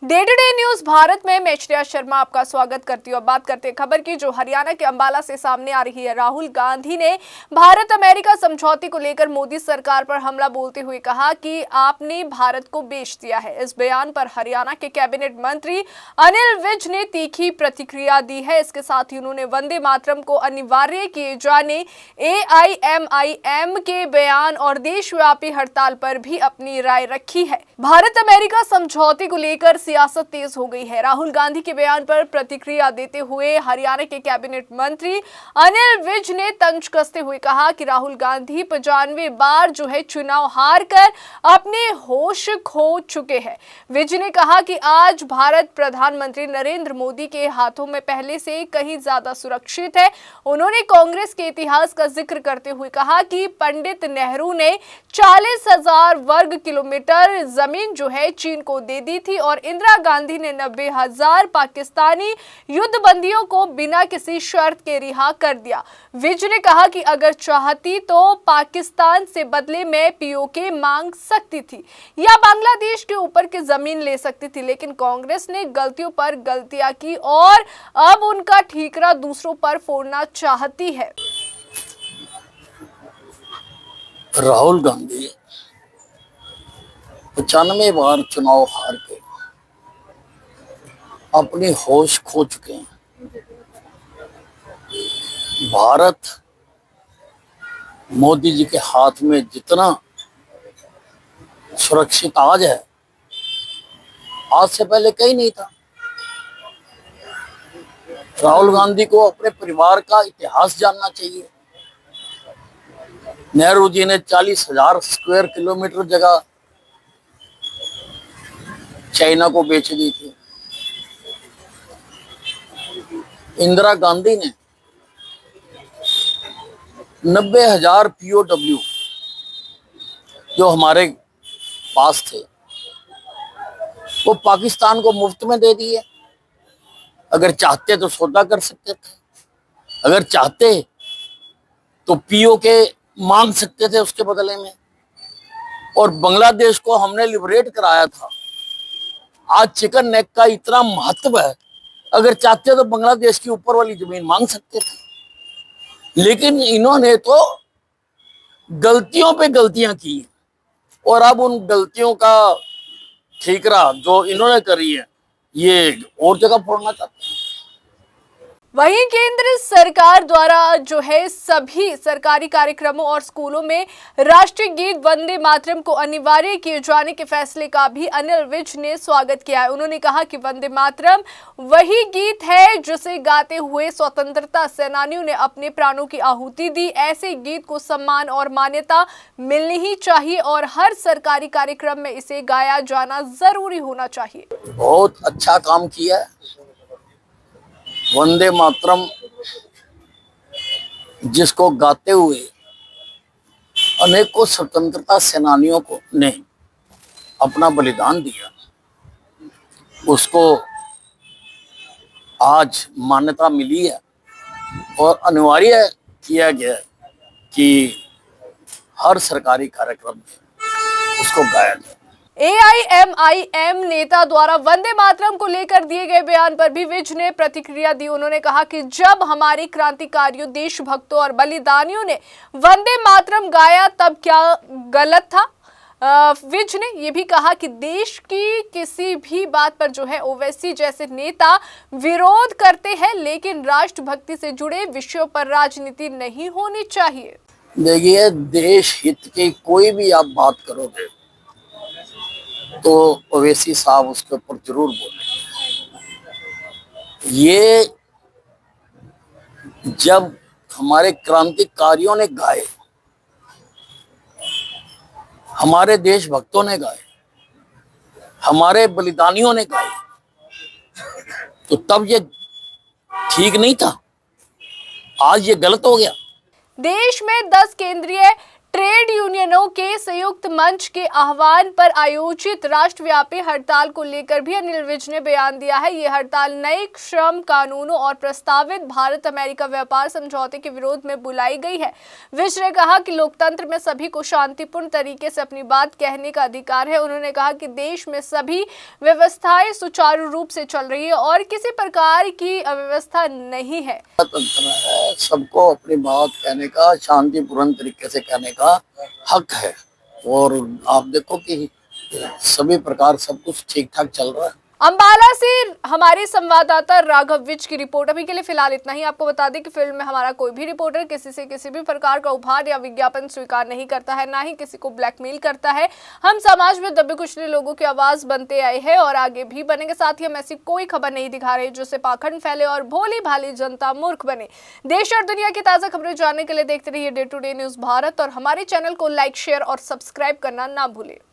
Day to day news Bharat में मैं श्रेया शर्मा आपका स्वागत करती हूँ। अब बात करते हैं खबर की, जो हरियाणा के अंबाला से सामने आ रही है। राहुल गांधी ने भारत अमेरिका समझौते को लेकर मोदी सरकार पर हमला बोलते हुए कहा कि आपने भारत को बेच दिया है। इस बयान पर हरियाणा के कैबिनेट मंत्री अनिल विज ने तीखी प्रतिक्रिया दी है। इसके साथ ही उन्होंने वंदे मातरम को अनिवार्य किए जाने, AIMIM के बयान और देशव्यापी हड़ताल पर भी अपनी राय रखी है। भारत अमेरिका समझौते को लेकर सियासत तेज हो गई है। राहुल गांधी के बयान पर प्रतिक्रिया देते हुए हरियाणा के कैबिनेट मंत्री अनिल विज ने तंज कसते हुए कहा कि राहुल गांधी 95 बार चुनाव हार कर अपने होश खो चुके हैं। विज ने कहा कि आज भारत प्रधानमंत्री नरेंद्र मोदी के हाथों में पहले से कहीं ज्यादा सुरक्षित है। उन्होंने कांग्रेस के इतिहास का जिक्र करते हुए कहा कि पंडित नेहरू ने 40,000 वर्ग किलोमीटर जमीन चीन को दे दी थी और इंदिरा गांधी ने 90,000 पाकिस्तानी युद्धबंदियों को बिना किसी शर्त के रिहा कर दिया। विज ने कहा कि अगर चाहती तो पाकिस्तान से बदले में POK मांग सकती थी या बांग्लादेश के ऊपर की जमीन ले सकती थी, लेकिन कांग्रेस ने गलतियों पर गलतियां की और अब उनका ठीकरा दूसरों पर फोड़ना चाहती है। राहुल गांधी 95 बार चुनाव हार के अपनी होश खो चुके हैं। भारत मोदी जी के हाथ में जितना सुरक्षित आज है, आज से पहले कहीं नहीं था। राहुल गांधी को अपने परिवार का इतिहास जानना चाहिए। नेहरू जी ने 40,000 स्क्वायर किलोमीटर जगह चाइना को बेच दी थी। इंदिरा गांधी ने 90,000 POW जो हमारे पास थे वो पाकिस्तान को मुफ्त में दे दिए। अगर चाहते तो सौदा कर सकते थे, अगर चाहते तो POK मांग सकते थे उसके बदले में। और बांग्लादेश को हमने लिबरेट कराया था। आज चिकन नेक का इतना महत्व है, अगर चाहते तो बांग्लादेश की ऊपर वाली जमीन मांग सकते थे, लेकिन इन्होंने तो गलतियों पे गलतियां की और अब उन गलतियों का ठीकरा जो इन्होंने करी है ये और जगह फोड़ना चाहते हैं। वहीं केंद्र सरकार द्वारा सभी सरकारी कार्यक्रमों और स्कूलों में राष्ट्रीय गीत वंदे मातरम को अनिवार्य किए जाने के फैसले का भी अनिल विज ने स्वागत किया है। उन्होंने कहा कि वंदे मातरम वही गीत है जिसे गाते हुए स्वतंत्रता सेनानियों ने अपने प्राणों की आहुति दी। ऐसे गीत को सम्मान और मान्यता मिलनी ही चाहिए और हर सरकारी कार्यक्रम में इसे गाया जाना जरूरी होना चाहिए। बहुत अच्छा काम किया है। वंदे मातरम जिसको गाते हुए अनेकों स्वतंत्रता सेनानियों को ने अपना बलिदान दिया, उसको आज मान्यता मिली है और अनिवार्य किया गया है कि हर सरकारी कार्यक्रम में उसको गाया जाए। AIMIM नेता द्वारा वंदे मातरम को लेकर दिए गए बयान पर भी विज ने प्रतिक्रिया दी। उन्होंने कहा कि जब हमारे क्रांतिकारियों, देशभक्तों और बलिदानियों ने वंदे मातरम गाया तब क्या गलत था। विज ने यह भी कहा कि देश की किसी भी बात पर ओवैसी जैसे नेता विरोध करते हैं, लेकिन राष्ट्रभक्ति से जुड़े विषयों पर राजनीति नहीं होनी चाहिए। देखिए, देश हित की कोई भी आप बात करोगे तो ओवैसी साहब उसके ऊपर जरूर बोले। ये जब हमारे क्रांतिकारियों ने गाए, हमारे देशभक्तों ने गाए, हमारे बलिदानियों ने गाए, तो तब ये ठीक नहीं था। आज ये गलत हो गया। देश में 10 केंद्रीय ट्रेड यूनियनों के संयुक्त मंच के आह्वान पर आयोजित राष्ट्रव्यापी हड़ताल को लेकर भी अनिल विज ने बयान दिया है। ये हड़ताल नए श्रम कानूनों और प्रस्तावित भारत अमेरिका व्यापार समझौते के विरोध में बुलाई गई है। विज ने कहा कि लोकतंत्र में सभी को शांतिपूर्ण तरीके से अपनी बात कहने का अधिकार है। उन्होंने कहा कि देश में सभी व्यवस्थाएं सुचारू रूप से चल रही है और किसी प्रकार की अव्यवस्था नहीं है। सबको अपनी बात कहने का, शांतिपूर्ण तरीके से कहने का हक है और आप देखो कि सभी प्रकार सब कुछ ठीक ठाक चल रहा है। अंबाला से हमारे संवाददाता राघव विज की रिपोर्ट। अभी के लिए फिलहाल इतना ही। आपको बता दें कि फिल्म में हमारा कोई भी रिपोर्टर किसी से किसी भी प्रकार का उपहार या विज्ञापन स्वीकार नहीं करता है, ना ही किसी को ब्लैकमेल करता है। हम समाज में दबे कुचले लोगों की आवाज बनते आए हैं और आगे भी बनेंगे। साथ ही हम ऐसी कोई खबर नहीं दिखा रहे जिससे पाखंड फैले और भोली भाली जनता मूर्ख बने। देश और दुनिया की ताजा खबरें जानने के लिए देखते रहिए day to day news Bharat और हमारे चैनल को लाइक, शेयर और सब्सक्राइब करना ना भूलें।